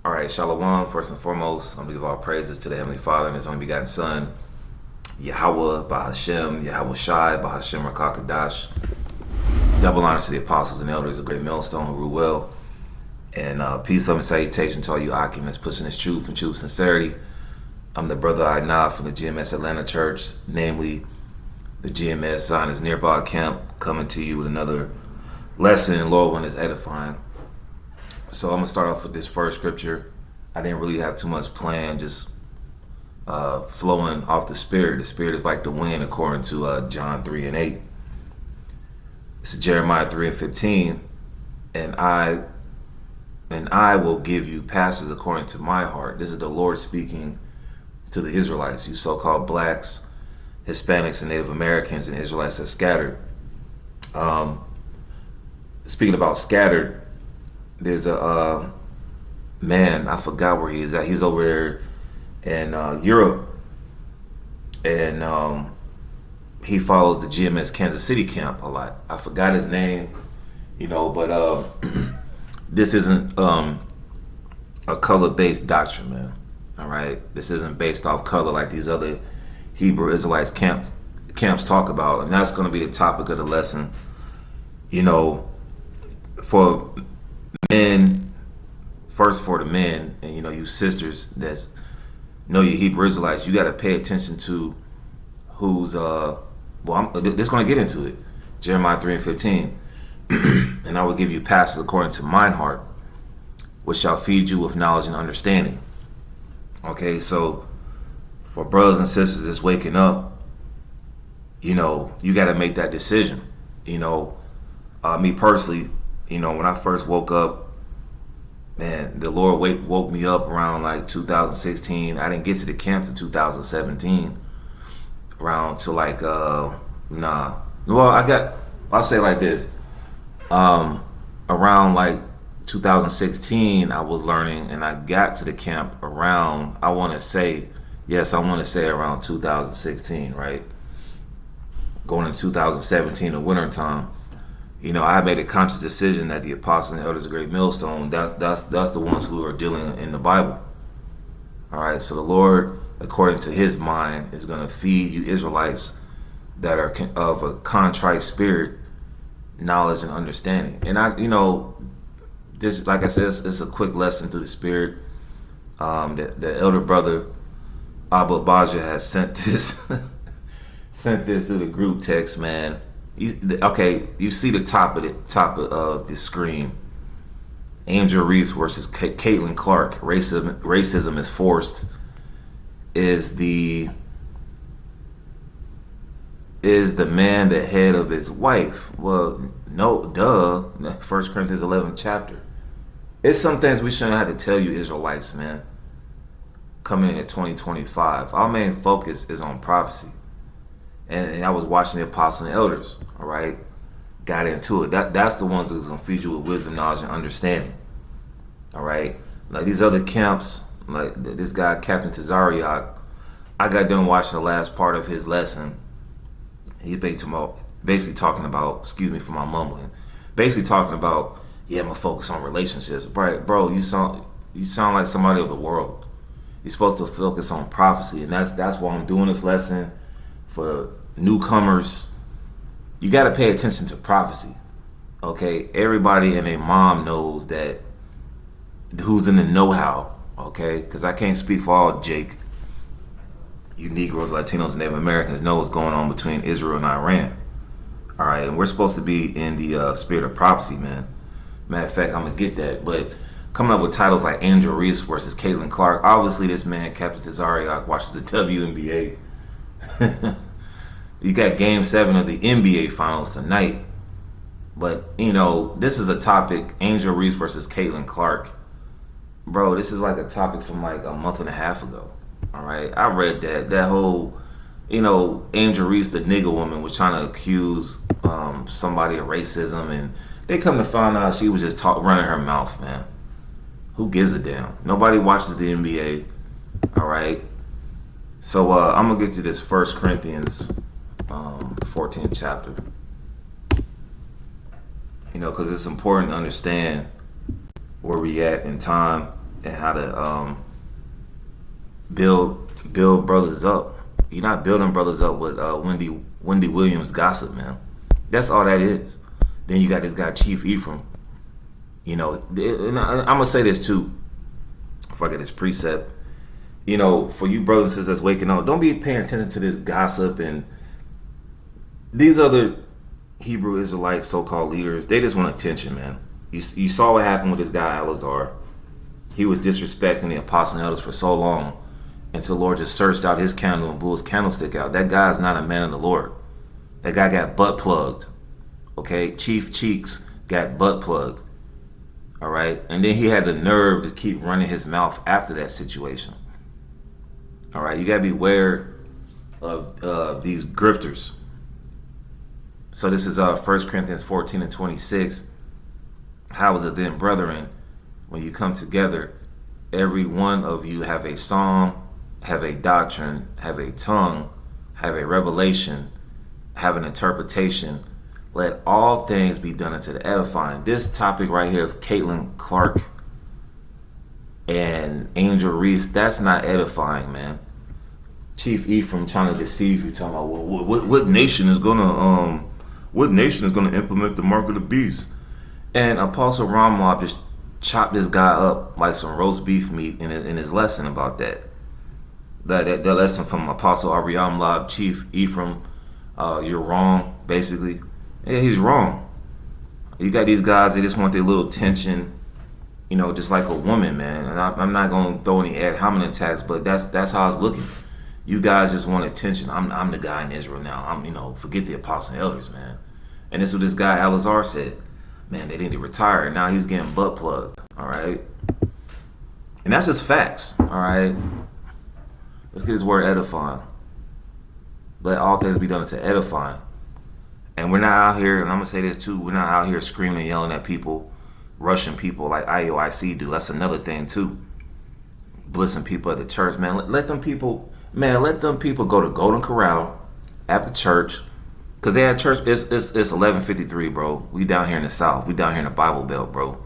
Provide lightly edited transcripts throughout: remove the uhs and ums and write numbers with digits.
All right, Shalom. First and foremost, I'm going to give all praises to the Heavenly Father and His only begotten Son, Yahweh, Bahashem, Yahweh Shai, Bahashem Rakakadash. Double honors to the apostles and elders of Great Millstone who rule well. And peace, love, and salutation to all you occupants pushing this truth and truth sincerity. I'm the brother Ainah from the GMS Atlanta Church, namely the GMS Zionist Nearby Camp, coming to you with another lesson in Lord One is Edifying. So I'm going to start off with this first scripture. I didn't really have too much planned, just flowing off the Spirit. The Spirit is like the wind, according to John 3 and 8. It's Jeremiah 3 and 15. And I will give you pastors according to my heart. This is the Lord speaking to the Israelites, you so-called blacks, Hispanics, and Native Americans, and Israelites that scattered. Speaking about scattered, there's a man, I forgot where he is at. He's over there in Europe, and he follows the GMS Kansas City camp a lot. I forgot his name, but this isn't a color-based doctrine, man. All right, this isn't based off color like these other Hebrew Israelites camps talk about, and that's going to be the topic of the lesson. For men, first for the men, and you sisters that know your Hebrew Israelites, you got to pay attention to who's this going to get into it. Jeremiah 3 and 15. And I will give you pastors according to mine heart, which shall feed you with knowledge and understanding. Okay, so for brothers and sisters that's waking up, you got to make that decision. Me personally, when I first woke up, man, the Lord woke me up around like 2016. I didn't get to the camp in 2017. Around to like, I'll say like this. Around like 2016, I was learning, and I got to the camp around, I want to say around 2016, right? Going into 2017, the winter time. I made a conscious decision that the apostles and elders of Great Millstone, that's the ones who are dealing in the Bible. All right, so the Lord, according to His mind, is going to feed you Israelites that are of a contrite spirit, knowledge and understanding. And this, like I said, it's a quick lesson through the Spirit. The elder brother Abba Baja has sent this through the group text, man. You see the top of the screen. Angel Reese versus Caitlin Clark. Racism is forced. Is the man the head of his wife? Well, no, duh. 1 Corinthians 11 chapter. It's some things we shouldn't have to tell you Israelites, man. Coming in at 2025. Our main focus is on prophecy. And I was watching the apostles and elders, all right? Got into it. That's the ones that's going to feed you with wisdom, knowledge, and understanding, all right? Like these other camps, like this guy, Captain Tazariak, I got done watching the last part of his lesson. He's basically talking about, excuse me for my mumbling, basically talking about, I'm going to focus on relationships. Right, bro, you sound like somebody of the world. You're supposed to focus on prophecy, and that's why I'm doing this lesson. For newcomers, you got to pay attention to prophecy. Okay, everybody and their mom knows that, who's in the know-how. Okay, because I can't speak for all Jake. You Negroes, Latinos, and Native Americans know what's going on between Israel and Iran. All right, and we're supposed to be in the spirit of prophecy, man. Matter of fact, I'm gonna get that. But coming up with titles like Angel Reese versus Caitlin Clark, obviously this man, Captain Tazariak, watches the WNBA. You got Game 7 of the NBA Finals tonight. But, this is a topic, Angel Reese versus Caitlin Clark. Bro, this is like a topic from like a month and a half ago. All right? I read that whole, Angel Reese, the nigga woman, was trying to accuse somebody of racism. And they come to find out she was just running her mouth, man. Who gives a damn? Nobody watches the NBA. All right? So I'm going to get to this 1 Corinthians 14th chapter. Because it's important to understand where we at in time and how to build brothers up. You're not building brothers up with Wendy Williams gossip, man. That's all that is. Then you got this guy Chief Ephraim. You know, and I'm gonna say this too. If I get this precept, you know, for you brothers and sisters that's waking up, don't be paying attention to this gossip and these other Hebrew Israelite so-called leaders. They just want attention, man. You saw what happened with this guy Alazar. He was disrespecting the apostles and elders for so long until the Lord just searched out his candle and blew his candlestick out. That guy's not a man of the Lord. That guy got butt plugged. Okay, Chief Cheeks got butt plugged. All right, and then he had the nerve to keep running his mouth after that situation. All right, you gotta be aware of these grifters. So this is 1 Corinthians 14 and 26. How is it then, brethren, when you come together, every one of you have a psalm, have a doctrine, have a tongue, have a revelation, have an interpretation. Let all things be done unto the edifying. This topic right here of Caitlin Clark and Angel Reese, that's not edifying, man. Chief Ephraim trying to deceive you, talking about what nation is gonna implement the mark of the beast. And Apostle Ramlab just chopped this guy up like some roast beef meat in his lesson about that. That lesson from Apostle Ramlab, Chief Ephraim, you're wrong, basically. Yeah, he's wrong. You got these guys, they just want their little attention, you know, just like a woman, man. And I'm not going to throw any ad hominem attacks, but that's how it's looking. You guys just want attention. I'm the guy in Israel now. Forget the apostles and elders, man. And this is what this guy Alazar said. Man, they need to retire. Now he's getting butt plugged, all right? And that's just facts, all right? Let's get this word edifying. Let all things be done to edifying. And we're not out here, and I'm going to say this too, we're not out here screaming and yelling at people, rushing people like IOIC do. That's another thing too. Blissing people at the church, man. Let them people go to Golden Corral after church. Because they had church, it's 11:53, bro. We down here in the South. We down here in the Bible Belt, bro.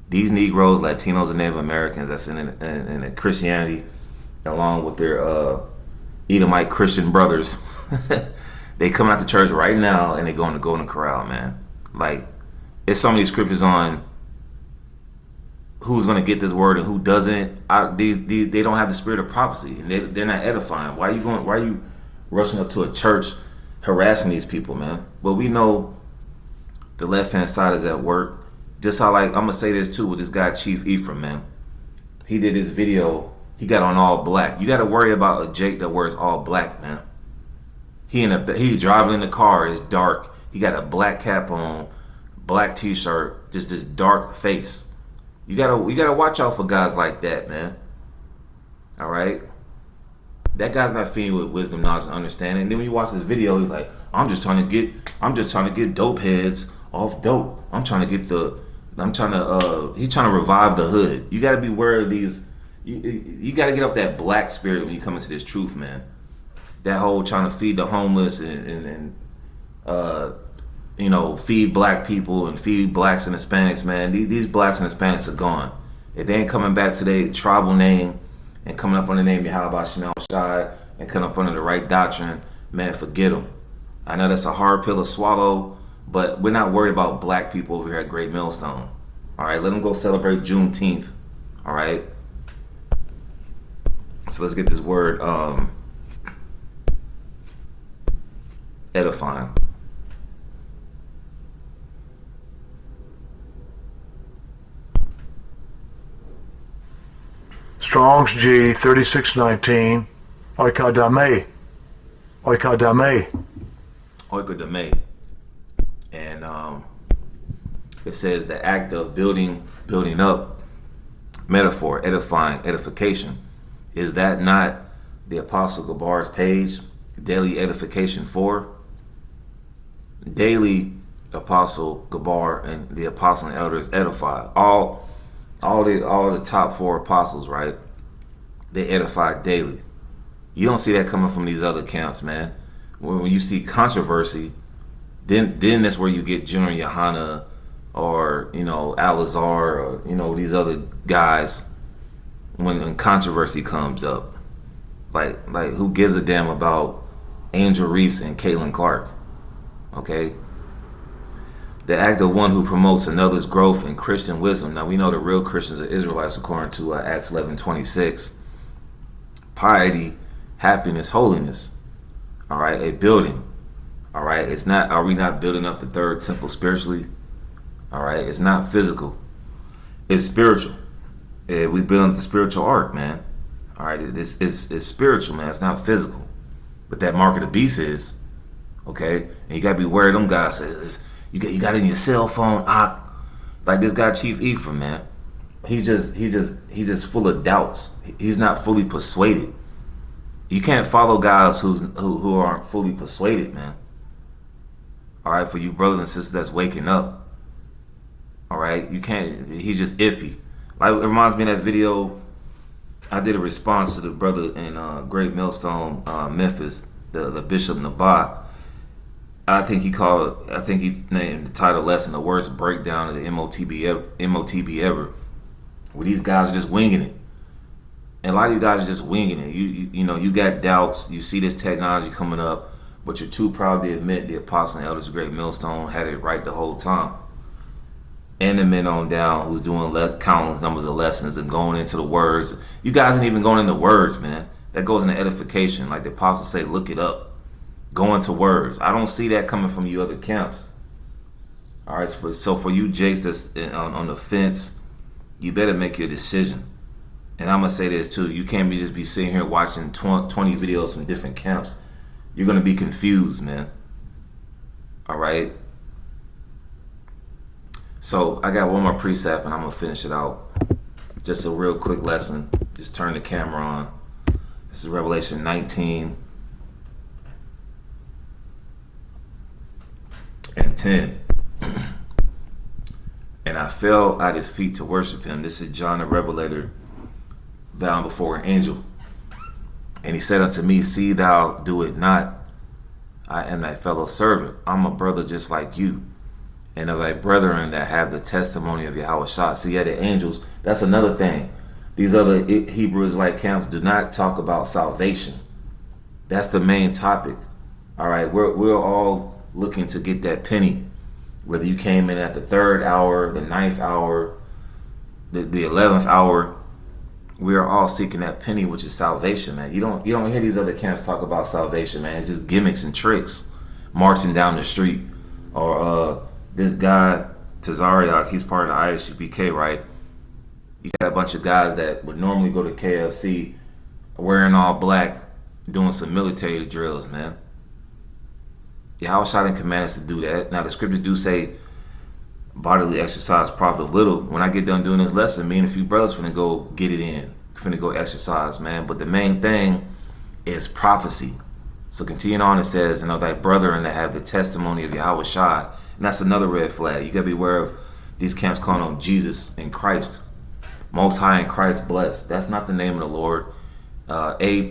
These Negroes, Latinos, and Native Americans that's in Christianity, along with their Edomite Christian brothers, they come out to church right now and they go in the Golden Corral, man. Like, it's so many scriptures on who's gonna get this word and who doesn't. They don't have the spirit of prophecy, and they're not edifying. Why are you rushing up to a church harassing these people, man? Well, we know the left hand side is at work. Just how, like, I'm gonna say this too with this guy Chief Ephraim, man. He did his video. He got on all black. You got to worry about a Jake that wears all black, man. He driving in the car. It's dark. He got a black cap on, black t-shirt, just this dark face. You gotta watch out for guys like that, man. All right. That guy's not feeding with wisdom, knowledge, and understanding. And then when you watch this video, he's like, I'm just trying to get dope heads off dope. He's trying to revive the hood. You gotta be aware of these. You gotta get up that black spirit when you come into this truth, man. That whole trying to feed the homeless and feed black people and feed blacks and Hispanics, man. These blacks and Hispanics are gone. If they ain't coming back to their tribal name and coming up on the name Yahweh Shemel Shai and coming up under the right doctrine, man, forget them. I know that's a hard pill to swallow, but we're not worried about black people over here at Great Millstone. All right, let them go celebrate Juneteenth. All right. So let's get this word edifying. Strong's G 3619 oikodame. And it says the act of building up, metaphor, edifying, edification. Is that not the Apostle Gabar's page? Daily edification 4. Daily Apostle Gabar and the apostle and elders edify. All the top 4 apostles, right? They edify daily. You don't see that coming from these other camps, man. When you see controversy, then that's where you get Junior Yohana or Alazar or these other guys when controversy comes up. Like who gives a damn about Angel Reese and Caitlin Clark? Okay? The act of one who promotes another's growth in Christian wisdom. Now we know the real Christians are Israelites according to Acts 11:26. Piety, happiness, holiness. All right, a building. All right, it's not. Are we not building up the third temple spiritually? All right, it's not physical. It's spiritual. We build up the spiritual ark, man. All right, it's spiritual, man. It's not physical. But that mark of the beast is, okay. And you gotta be aware of them guys. You got it in your cell phone, like this guy Chief Ephraim, man. He just full of doubts. He's not fully persuaded. You can't follow guys who aren't fully persuaded, man. All right, for you brothers and sisters that's waking up. All right, you can't. He's just iffy. Like it reminds me of that video. I did a response to the brother in Great Millstone, Memphis, the Bishop Nabat. I think he named the title lesson the worst breakdown of the MOTB ever. Where these guys are just winging it. And a lot of you guys are just winging it. You know, you got doubts. You see this technology coming up, but you're too proud to admit the Apostle and Elders of Great Millstone had it right the whole time. And the men on down who's doing countless numbers of lessons and going into the words. You guys ain't even going into words, man. That goes into edification. Like the apostles say, look it up. Go into words. I don't see that coming from you other camps. All right, so for you Jakes that's on the fence, you better make your decision. And I'm going to say this too. You can't just be sitting here watching 20 videos from different camps. You're going to be confused, man. All right. So I got one more precept and I'm going to finish it out. Just a real quick lesson. Just turn the camera on. This is Revelation 19 and 10. And I fell at his feet to worship him. This is John the Revelator bound before an angel. And he said unto me, see thou do it not. I am thy fellow servant. I'm a brother just like you. And of thy brethren that have the testimony of Yahweh Shah. See, the angels, that's another thing. These other Hebrew Israelite camps do not talk about salvation. That's the main topic. All right, we're all looking to get that penny. Whether you came in at the 3rd hour, the 9th hour, the 11th hour, we are all seeking that penny, which is salvation, man. You don't hear these other camps talk about salvation, man. It's just gimmicks and tricks, marching down the street, or this guy Tazariak, he's part of the ISUPK, right? You got a bunch of guys that would normally go to KFC wearing all black, doing some military drills, man. Yahweh Shah didn't command us to do that. Now the scriptures do say bodily exercise profit little. When I get done doing this lesson, me and a few brothers finna go get it in. Finna go exercise, man. But the main thing is prophecy. So continuing on, it says, and of thy brethren that have the testimony of Yahweh Shah. And that's another red flag. You gotta be aware of these camps calling on Jesus and Christ. Most High in Christ blessed. That's not the name of the Lord. APPTMH.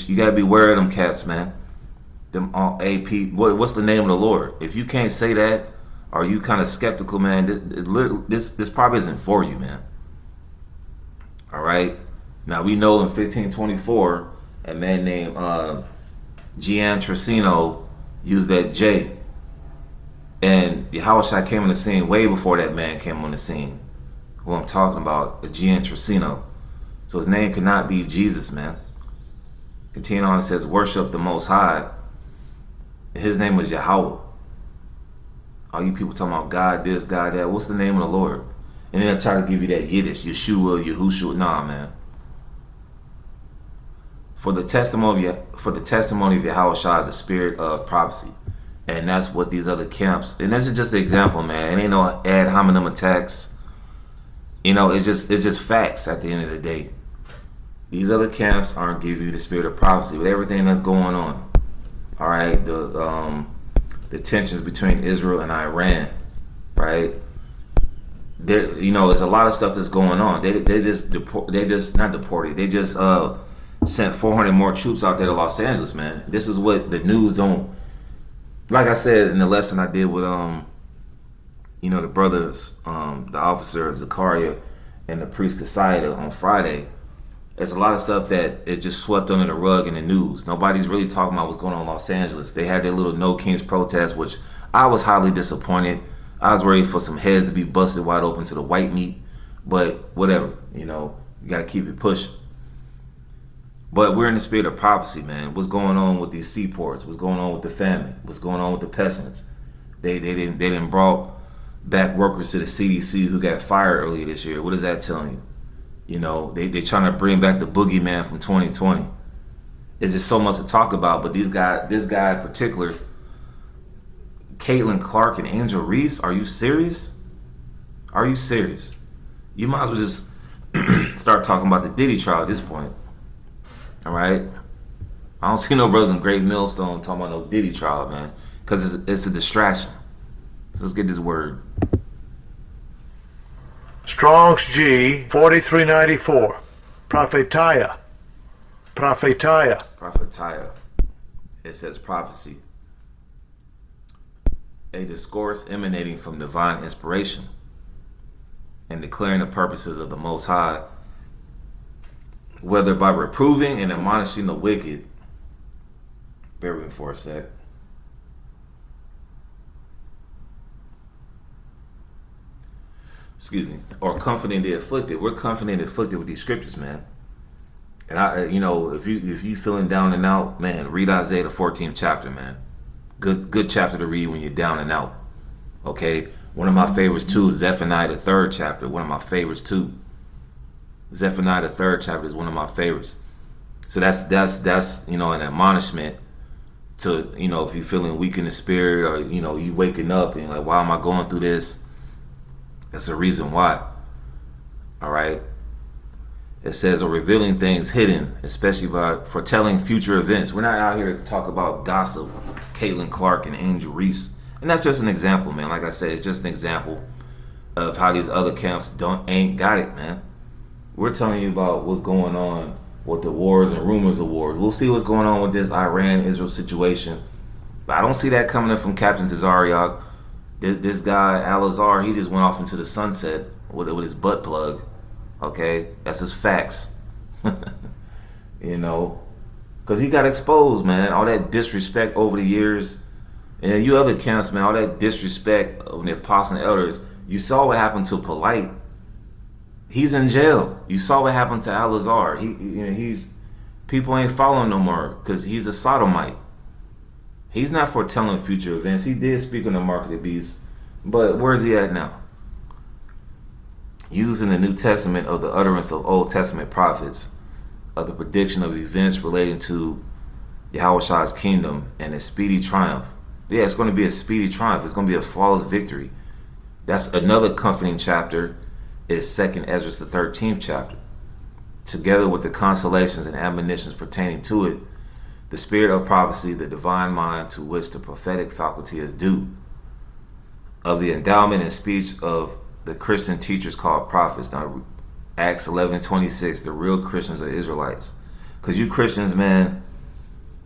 You gotta be aware of them cats, man. Them AP. What's the name of the Lord? If you can't say that, or you kind of skeptical, man, this probably isn't for you, man. All right. Now we know in 1524, a man named Gian Tracino used that J. And Yahushua came on the scene way before that man came on the scene. Who I'm talking about, Gian Tracino. So his name could not be Jesus, man. Continuing on, it says, worship the Most High. His name was Yahweh. All you people talking about God this, God that. What's the name of the Lord? And then they'll try to give you that Yiddish, Yeshua, Yahushua. Nah, man. For the testimony of Yahweh Shah is the spirit of prophecy. And that's what these other camps, and this is just an example, man. It ain't no ad hominem attacks. You know, it's just facts at the end of the day. These other camps aren't giving you the spirit of prophecy with everything that's going on. All right, the tensions between Israel and Iran, right? There, you know, there's a lot of stuff that's going on. They just sent 400 more troops out there to Los Angeles, man. This is what the news don't. Like I said in the lesson I did with the brothers, the officer Zakaria and the priest Cassidy on Friday, there's a lot of stuff that is just swept under the rug in the news. Nobody's really talking about what's going on in Los Angeles. They had their little No Kings protest, which I was highly disappointed. I was ready for some heads to be busted wide open to the white meat, but whatever, you got to keep it pushing. But we're in the spirit of prophecy, man. What's going on with these seaports? What's going on with the famine? What's going on with the pestilence? They didn't brought back workers to the CDC who got fired earlier this year. What is that telling you? They trying to bring back the boogeyman from 2020. There's just so much to talk about. But this guy in particular, Caitlin Clark and Angel Reese, are you serious? Are you serious? You might as well just start talking about the Diddy trial at this point. All right, I don't see no brothers in Great Millstone talking about no Diddy trial, man, because it's a distraction. So let's get this word. Strong's G 4394. Prophetia. It says prophecy, a discourse emanating from divine inspiration and declaring the purposes of the Most High, whether by reproving and admonishing the wicked, bear with me for a sec, or comforting the afflicted. We're comforting the afflicted with these scriptures, man. And if you feeling down and out, man, read Isaiah the 14th chapter, man. Good chapter to read when you're down and out. Okay, one of my favorites too is Zephaniah the 3rd chapter. One of my favorites too. Zephaniah the 3rd chapter is one of my favorites. So that's an admonishment to, if you're feeling weak in the spirit, or you waking up and like, why am I going through this? That's the reason why. All right. It says, or revealing things hidden, especially by foretelling future events. We're not out here to talk about gossip, Caitlin Clark and Angel Reese. And that's just an example, man. Like I said, it's just an example of how these other camps ain't got it, man. We're telling you about what's going on with the wars and rumors of wars. We'll see what's going on with this Iran-Israel situation. But I don't see that coming in from Captain Tazariak. This guy, Al-Azhar, he just went off into the sunset with his butt plug. Okay? That's his facts. Because he got exposed, man. All that disrespect over the years. And you other camps, man, all that disrespect of the apostles and elders. You saw what happened to Polite. He's in jail. You saw what happened to Al-Azhar. He's people ain't following no more because he's a sodomite. He's not foretelling future events. He did speak on the mark of the beast, but where's he at now? Using the New Testament of the utterance of Old Testament prophets, of the prediction of events relating to Yahushua's kingdom and his speedy triumph. Yeah, it's going to be a speedy triumph. It's going to be a flawless victory. That's another comforting chapter. Is 2nd Ezra the 13th chapter. Together with the consolations and admonitions pertaining to it, the spirit of prophecy, the divine mind to which the prophetic faculty is due, of the endowment and speech of the Christian teachers called prophets. Now, Acts 11:26, the real Christians are Israelites. Because you Christians, man,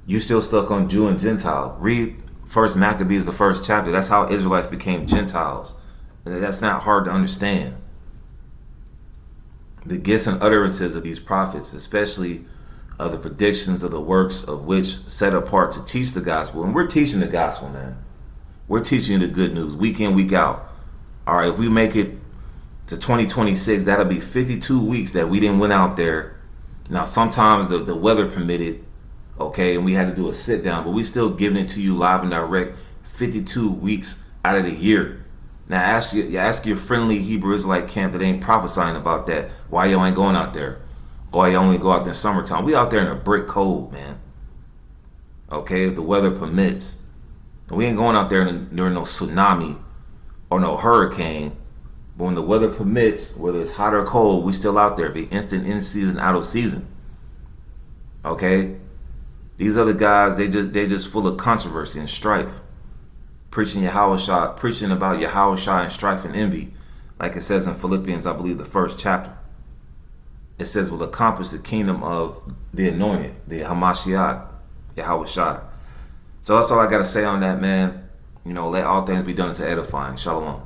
you still stuck on Jew and Gentile. Read 1 Maccabees, the 1st chapter. That's how Israelites became Gentiles. And that's not hard to understand. The gifts and utterances of these prophets, especially of the predictions of the works of which set apart to teach the gospel. And we're teaching the gospel, man. We're teaching you the good news week in, week out. All right, if we make it to 2026, that'll be 52 weeks that we didn't went out there. Now, sometimes the weather permitted, okay, and we had to do a sit down, but we still giving it to you live and direct 52 weeks out of the year. Now ask your friendly Hebrew Israelite camp that ain't prophesying about that. Why y'all ain't going out there? Or you only go out there in summertime. We out there in a brick cold, man. Okay, if the weather permits. And we ain't going out there during no tsunami or no hurricane. But when the weather permits, whether it's hot or cold, we still out there. Be instant in season, out of season. Okay? These other guys, they just full of controversy and strife. Preaching about Yahushua and strife and envy, like it says in Philippians, I believe the 1st chapter. It says, will accomplish the kingdom of the anointed, the Hamashiach, Yahushua. So that's all I got to say on that, man. Let all things be done to edifying. Shalom.